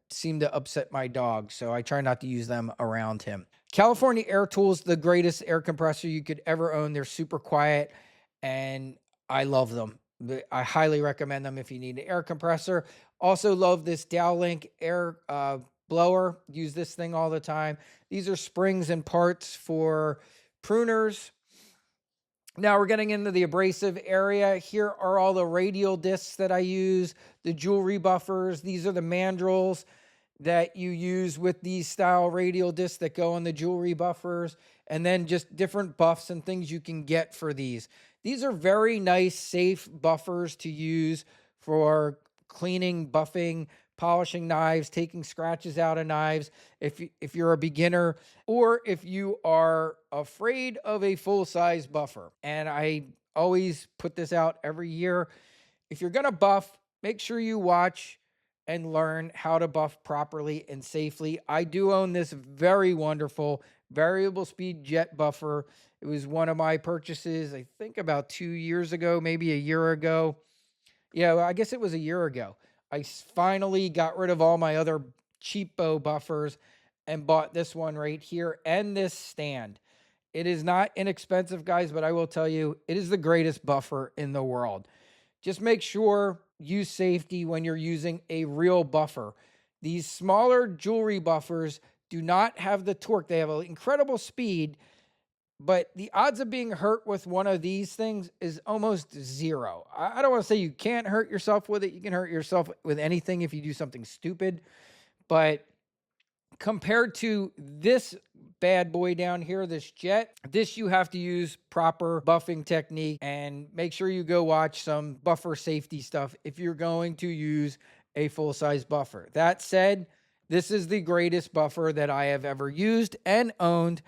seem to upset my dog, so I try not to use them around him. California Air Tools, the greatest air compressor you could ever own. They're super quiet, and I love them. I highly recommend them if you need an air compressor. Also love this Dowlink air blower. Use this thing all the time. These are springs and parts for pruners. Now we're getting into the abrasive area. Here are all the radial discs that I use, the jewelry buffers. These are the mandrels that you use with these style radial discs that go on the jewelry buffers, and then just different buffs and things you can get for these. These are very nice, safe buffers to use for cleaning, buffing, polishing knives, taking scratches out of knives. If you're a beginner, or if you are afraid of a full-size buffer. And I always put this out every year. If you're going to buff, make sure you watch and learn how to buff properly and safely. I do own this very wonderful variable speed jet buffer. It was one of my purchases, I think about 2 years ago, maybe a year ago. Yeah, well, I guess it was a year ago. I finally got rid of all my other cheapo buffers and bought this one right here and this stand. It is not inexpensive, guys, but I will tell you, it is the greatest buffer in the world. Just make sure use safety when you're using a real buffer. These smaller jewelry buffers do not have the torque. They have an incredible speed, but the odds of being hurt with one of these things is almost zero. I don't want to say you can't hurt yourself with it. You can hurt yourself with anything if you do something stupid, but compared to this bad boy down here, this jet, this you have to use proper buffing technique, and make sure you go watch some buffer safety stuff if you're going to use a full-size buffer. That said, this is the greatest buffer that I have ever used and owned.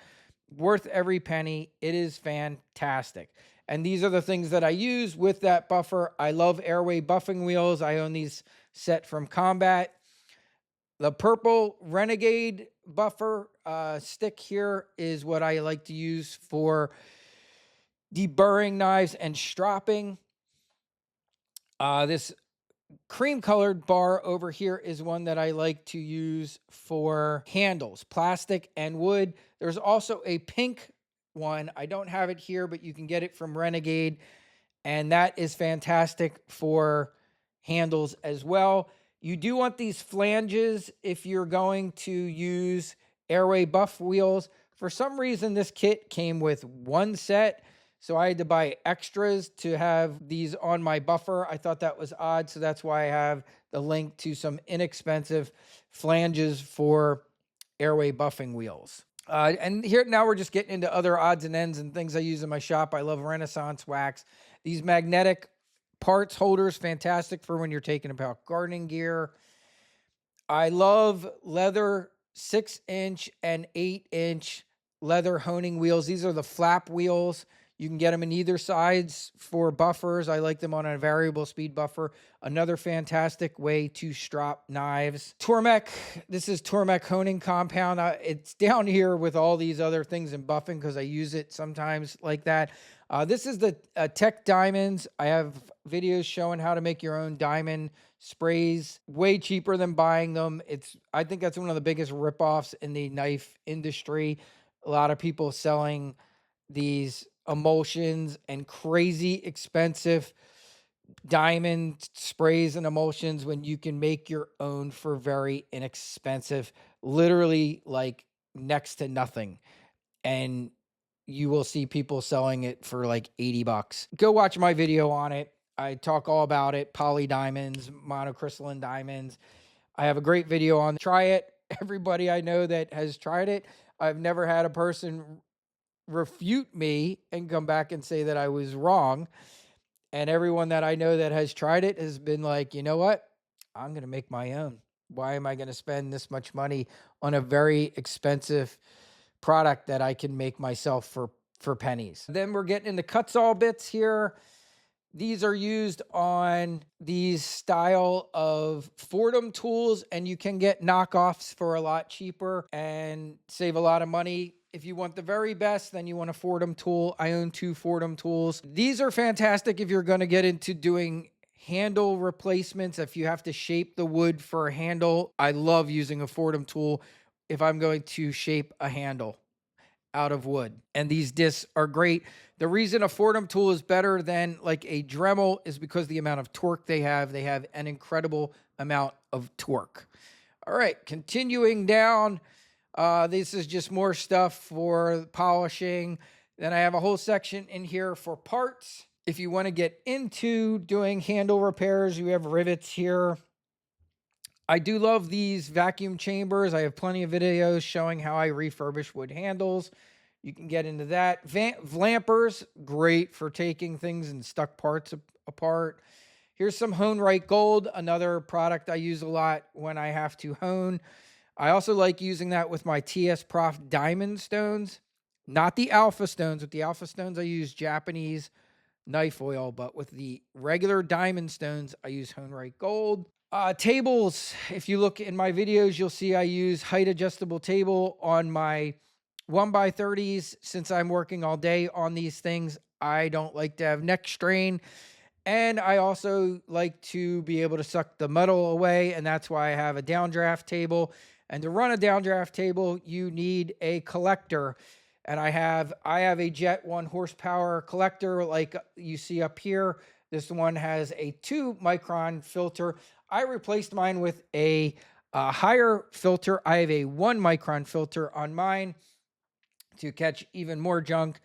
Worth every penny. It is fantastic. And these are the things that I use with that buffer. I love Airway buffing wheels. I own these set from Combat. The purple Renegade buffer stick here is what I like to use for deburring knives and stropping. This cream colored bar over here is one that I like to use for handles, plastic and wood. There's also a pink one. I don't have it here, but you can get it from Renegade, and that is fantastic for handles as well. You do want these flanges if you're going to use airway buff wheels. For some reason, this kit came with one set, so I had to buy extras to have these on my buffer. I thought that was odd, so that's why I have the link to some inexpensive flanges for airway buffing wheels. And here now we're just getting into other odds and ends and things I use in my shop. I love Renaissance wax. These magnetic parts holders, fantastic for when you're taking about gardening gear. I love leather 6-inch and 8-inch leather honing wheels. These are the flap wheels. You can get them in either sides for buffers. I like them on a variable speed buffer. Another fantastic way to strop knives. TORMEK, this is TORMEK honing compound. It's down here with all these other things in buffing because I use it sometimes like that. This is the Tech Diamonds. I have videos showing how to make your own diamond sprays. Way cheaper than buying them. I think that's one of the biggest ripoffs in the knife industry. A lot of people selling these emulsions and crazy expensive diamond sprays and emulsions when you can make your own for very inexpensive, literally like next to nothing. And you will see people selling it for like $80. Go watch my video on it. I talk all about it. Poly diamonds, monocrystalline diamonds. I have a great video on try it. Everybody I know that has tried it, I've never had a person refute me and come back and say that I was wrong. And everyone that I know that has tried it has been like, you know what? I'm going to make my own. Why am I going to spend this much money on a very expensive product that I can make myself for pennies? Then we're getting into cut-saw bits here. These are used on these style of Fordham tools, and you can get knockoffs for a lot cheaper and save a lot of money. If you want the very best, then you want a Fordham tool. I own 2 Fordham tools. These are fantastic if you're going to get into doing handle replacements. If you have to shape the wood for a handle, I love using a Fordham tool if I'm going to shape a handle out of wood. And these discs are great. The reason a Fordham tool is better than like a Dremel is because the amount of torque they have. They have an incredible amount of torque. All right, continuing down. This is just more stuff for polishing. Then I have a whole section in here for parts. If you want to get into doing handle repairs, you have rivets here. I do love these vacuum chambers. I have plenty of videos showing how I refurbish wood handles. You can get into that. Vlampers, great for taking things and stuck parts apart. Here's some Hone Right Gold, another product I use a lot when I have to hone. I also like using that with my TSPROF diamond stones. Not the alpha stones. With the alpha stones, I use Japanese knife oil, but with the regular diamond stones, I use Hone Right Gold. Tables, if you look in my videos, you'll see I use height adjustable table on my 1x30s. Since I'm working all day on these things, I don't like to have neck strain. And I also like to be able to suck the metal away, and that's why I have a downdraft table. And to run a downdraft table, you need a collector. And I have a Jet 1 horsepower collector like you see up here. This one has a 2-micron filter. I replaced mine with a higher filter. I have a 1-micron filter on mine to catch even more junk.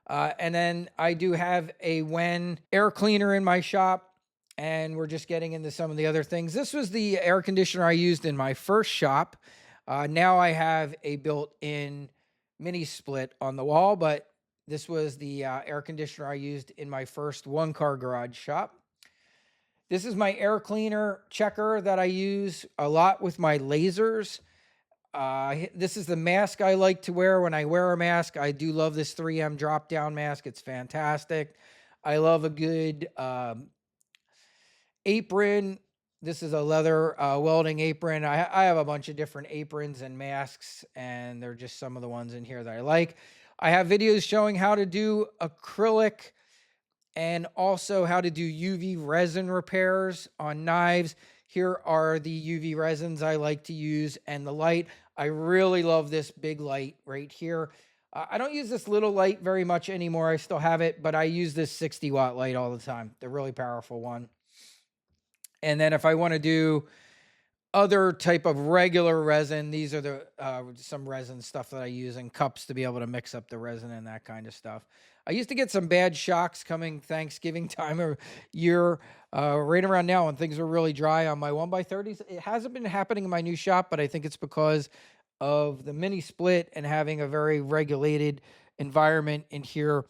And then I do have a Wen air cleaner in my shop. And we're just getting into some of the other things. This was the air conditioner I used in my first shop. Now I have a built-in mini split on the wall, but this was the air conditioner I used in my first 1-car garage shop. This is my air cleaner checker that I use a lot with my lasers. This is the mask I like to wear when I wear a mask. I do love this 3M drop-down mask. It's fantastic. I love a good apron. This is a leather welding apron. I have a bunch of different aprons and masks, and they're just some of the ones in here that I like. I have videos showing how to do acrylic and also how to do UV resin repairs on knives. Here are the UV resins I like to use and the light. I really love this big light right here. I don't use this little light very much anymore. I still have it, but I use this 60-watt light all the time, the really powerful one. And then if I want to do other type of regular resin, these are the some resin stuff that I use in cups to be able to mix up the resin and that kind of stuff. I used to get some bad shocks coming Thanksgiving time of year, right around now when things are really dry on my 1x30s. It hasn't been happening in my new shop, but I think it's because of the mini split and having a very regulated environment in here.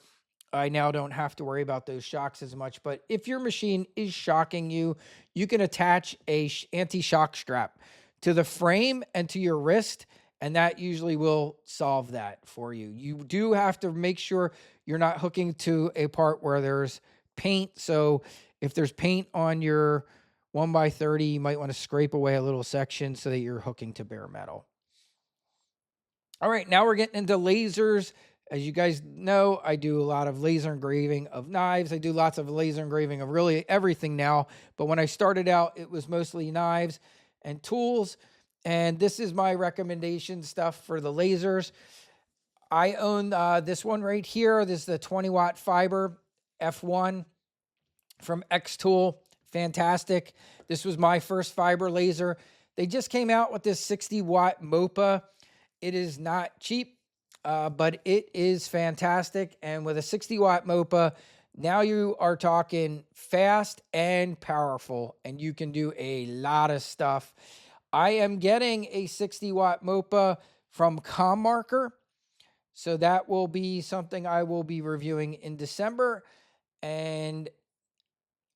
I now don't have to worry about those shocks as much. But if your machine is shocking you, you can attach a anti-shock strap to the frame and to your wrist, and that usually will solve that for you. You do have to make sure you're not hooking to a part where there's paint. So if there's paint on your 1x30, you might want to scrape away a little section so that you're hooking to bare metal. All right, now we're getting into lasers. As you guys know, I do a lot of laser engraving of knives. I do lots of laser engraving of really everything now. But when I started out, it was mostly knives and tools. And this is my recommendation stuff for the lasers. I own this one right here. This is the 20-watt fiber F1 from X-Tool. Fantastic. This was my first fiber laser. They just came out with this 60-watt MOPA. It is not cheap, but it is fantastic. And with a 60-watt MOPA, now you are talking fast and powerful, and you can do a lot of stuff. I am getting a 60-watt MOPA from ComMarker, so that will be something I will be reviewing in December. And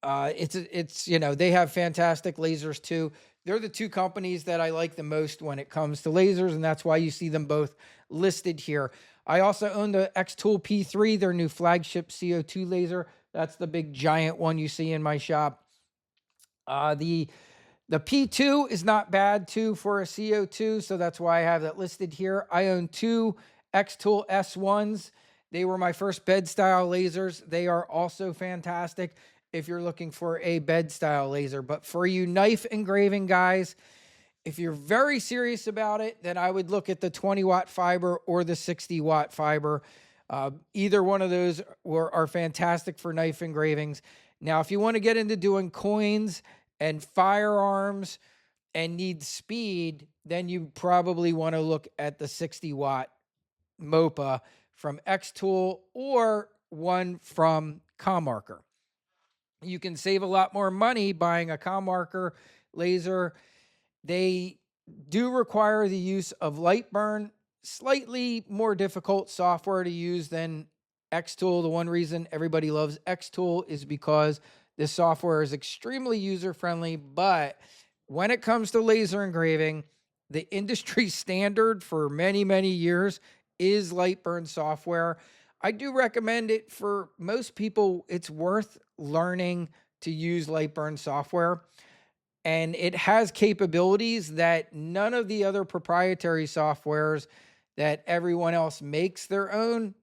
it's they have fantastic lasers too. They're the two companies that I like the most when it comes to lasers, and that's why you see them both listed here. I also own the X-Tool P3, their new flagship CO2 laser. That's the big giant one you see in my shop. The P2 is not bad too for a CO2, so that's why I have that listed here. I own two X-Tool S1s. They were my first bed style lasers. They are also fantastic if you're looking for a bed style laser. But for you knife engraving guys, if you're very serious about it, then I would look at the 20-watt fiber or the 60-watt fiber. Either one of those are fantastic for knife engravings. Now, if you want to get into doing coins and firearms and need speed, then you probably want to look at the 60-watt MOPA from X-Tool or one from ComMarker. You can save a lot more money buying a ComMarker laser. They do require the use of Lightburn, slightly more difficult software to use than X-Tool. The one reason everybody loves X-Tool is because this software is extremely user-friendly, but when it comes to laser engraving, the industry standard for many, many years is Lightburn software. I do recommend it for most people. It's worth learning to use Lightburn software. And it has capabilities that none of the other proprietary softwares that everyone else makes their own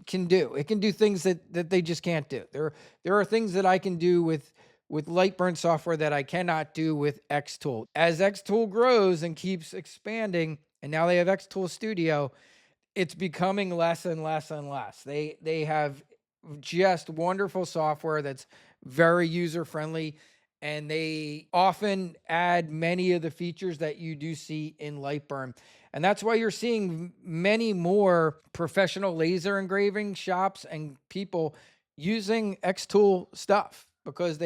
can do. It can do things that they just can't do. There are things that I can do with Lightburn software that I cannot do with X-Tool. As X-Tool grows and keeps expanding, and now they have X-Tool Studio, it's becoming less and less and less. They have just wonderful software that's very user-friendly, and they often add many of the features that you do see in Lightburn. And that's why you're seeing many more professional laser engraving shops and people using X-Tool stuff, because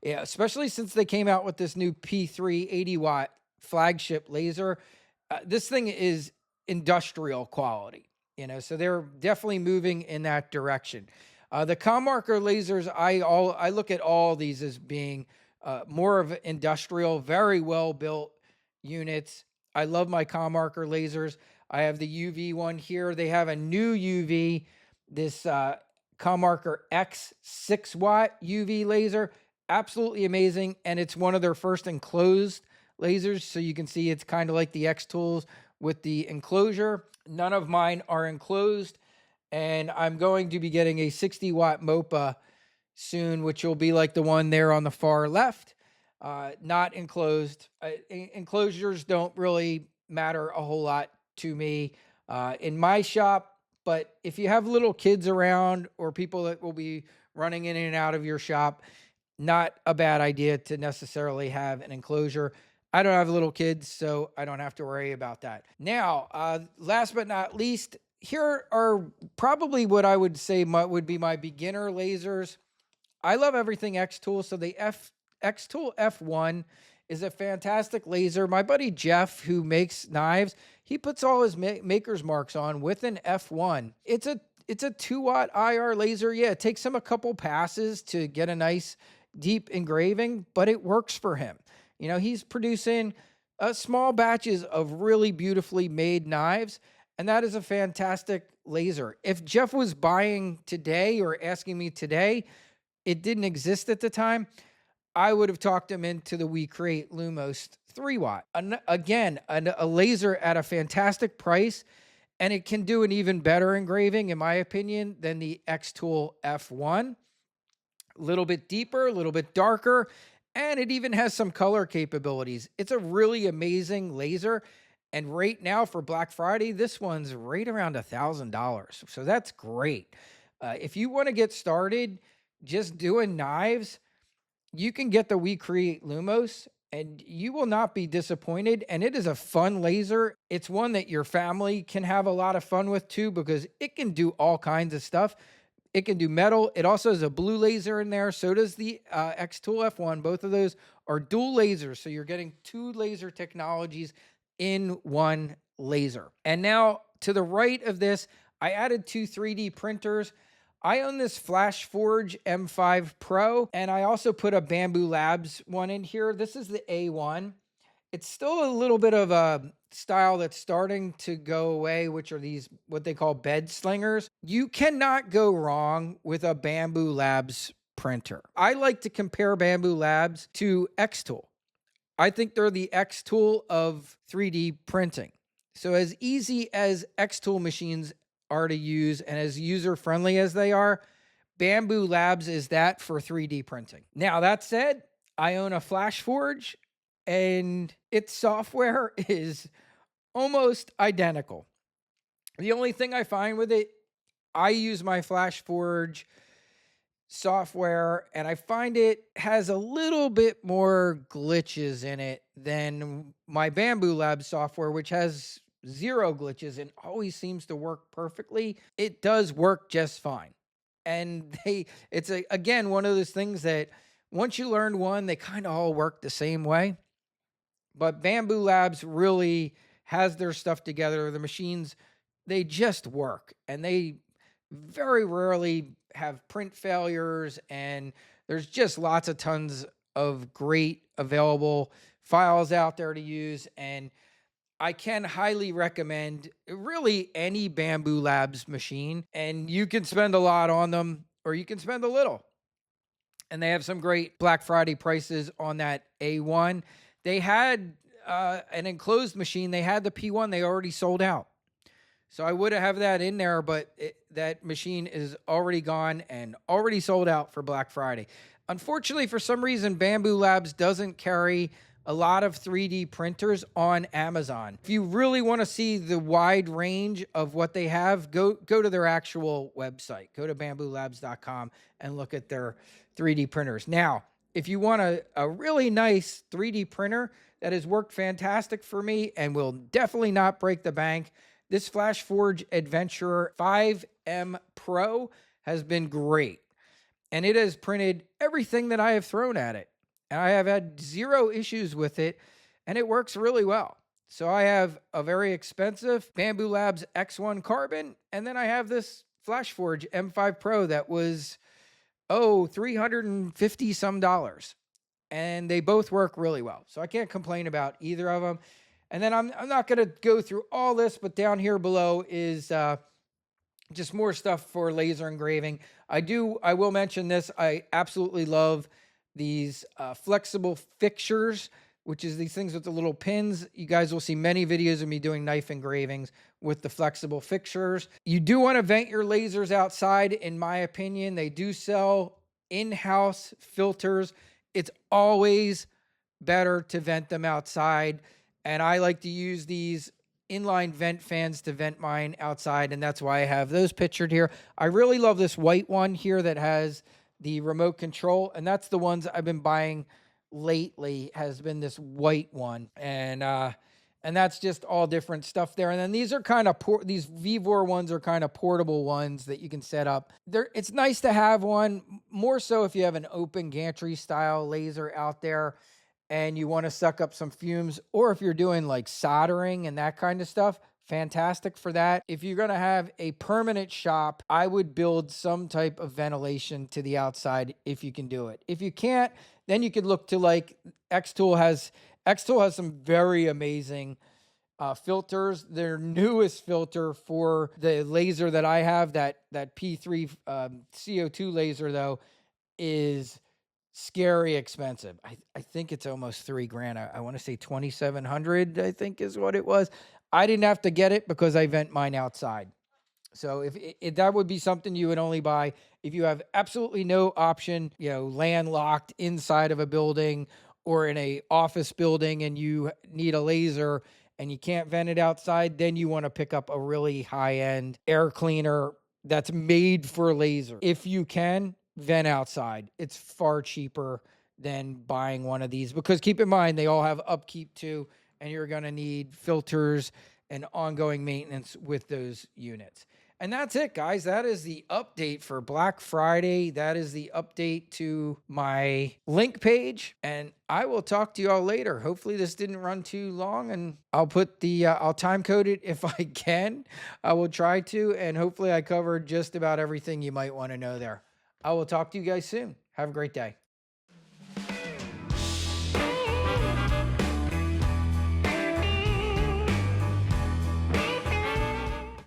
especially since they came out with this new P3 80-watt flagship laser, this thing is industrial quality, so they're definitely moving in that direction. The ComMarker lasers, I look at all these as being more of industrial, very well built units. I love my ComMarker lasers. I have the UV one here. They have a new UV, this ComMarker X 6-watt UV laser. Absolutely amazing. And it's one of their first enclosed lasers. So you can see it's kind of like the X-Tools with the enclosure. None of mine are enclosed. And I'm going to be getting a 60-watt MOPA soon, which will be like the one there on the far left, not enclosed. Enclosures don't really matter a whole lot to me in my shop, but if you have little kids around or people that will be running in and out of your shop, not a bad idea to necessarily have an enclosure. I don't have little kids, so I don't have to worry about that. Now, last but not least, here are probably what I would say would be my beginner lasers. I love everything X-Tool, so the X-Tool F1 is a fantastic laser. My buddy Jeff, who makes knives, he puts all his maker's marks on with an F1. It's a 2-watt IR laser. Yeah, it takes him a couple passes to get a nice deep engraving, but it works for him. You know, he's producing small batches of really beautifully made knives, and that is a fantastic laser. If Jeff was buying today or asking me today, it didn't exist at the time, I would have talked him into the We Create Lumos 3-watt. Again, a laser at a fantastic price, and it can do an even better engraving, in my opinion, than the X-Tool F1. A little bit deeper, a little bit darker, and it even has some color capabilities. It's a really amazing laser, and right now for Black Friday, this one's right around $1,000. So that's great. If you want to get started just doing knives, you can get the We Create Lumos and you will not be disappointed. And it is a fun laser. It's one that your family can have a lot of fun with too, because it can do all kinds of stuff. It can do metal. It also has a blue laser in there. So does the X-Tool F1. Both of those are dual lasers. So you're getting 2 laser technologies in one laser. And now to the right of this, I added 2 3D printers. I own this FlashForge M5 Pro, and I also put a Bambu Labs one in here. This is the A1. It's still a little bit of a style that's starting to go away, which are these, what they call bed slingers. You cannot go wrong with a Bambu Labs printer. I like to compare Bambu Labs to X-Tool. I think they're the X-Tool of 3D printing. So as easy as X-Tool machines are to use and as user-friendly as they are, Bambu Labs is that for 3D printing. Now, that said, I own a FlashForge, and its software is almost identical. The only thing I find with it, I use my FlashForge software, and I find it has a little bit more glitches in it than my Bambu Labs software, which has 0 glitches and always seems to work perfectly. It does work just fine. And it's again, one of those things that once you learn one, they kind of all work the same way. But Bambu Labs really has their stuff together. The machines, they just work, and they very rarely have print failures, and there's just lots of tons of great available files out there to use. And I can highly recommend really any Bambu Labs machine, and you can spend a lot on them or you can spend a little. And they have some great Black Friday prices on that A1. They had an enclosed machine. They had the P1. They already sold out. So I would have that in there, but that machine is already gone and already sold out for Black Friday. Unfortunately, for some reason, Bambu Labs doesn't carry a lot of 3D printers on Amazon. If you really want to see the wide range of what they have, go to their actual website. Go to bambulabs.com and look at their 3D printers. Now, if you want a really nice 3D printer that has worked fantastic for me and will definitely not break the bank, this FlashForge Adventurer 5M Pro has been great. And it has printed everything that I have thrown at it. And I have had 0 issues with it, and it works really well. So I have a very expensive Bambu Labs X1 Carbon, and then I have this FlashForge M5 Pro that was, $350 some. And they both work really well. So I can't complain about either of them. And then I'm not going to go through all this, but down here below is just more stuff for laser engraving. I will mention this. I absolutely love these flexible fixtures, which is these things with the little pins. You guys will see many videos of me doing knife engravings with the flexible fixtures. You do want to vent your lasers outside, in my opinion. They do sell in-house filters. It's always better to vent them outside. And I like to use these inline vent fans to vent mine outside, and that's why I have those pictured here. I really love this white one here that has the remote control, and that's the ones I've been buying lately, has been this white one. And that's just all different stuff there. And then these are kind of these Vevor ones are kind of portable ones that you can set up. It's nice to have one, more so if you have an open gantry style laser out there and you want to suck up some fumes, or if you're doing like soldering and that kind of stuff. Fantastic for that. If you're going to have a permanent shop, I would build some type of ventilation to the outside if you can do it. If you can't, then you could look to like Xtool has some very amazing filters. Their newest filter for the laser that I have, that P3 CO2 laser though, is scary expensive. I think it's almost $3,000. I want to say 2,700, I think is what it was. I didn't have to get it because I vent mine outside. So if that would be something you would only buy if you have absolutely no option, landlocked inside of a building or in a office building and you need a laser and you can't vent it outside, then you want to pick up a really high-end air cleaner that's made for laser. If you can, vent outside. It's far cheaper than buying one of these, because keep in mind, they all have upkeep too, and you're going to need filters and ongoing maintenance with those units. And that's it, guys. That is the update for Black Friday. That is the update to my link page. And I will talk to you all later. Hopefully this didn't run too long, and I'll put I'll time code it if I can. I will try to, and hopefully I covered just about everything you might want to know there. I will talk to you guys soon. Have a great day.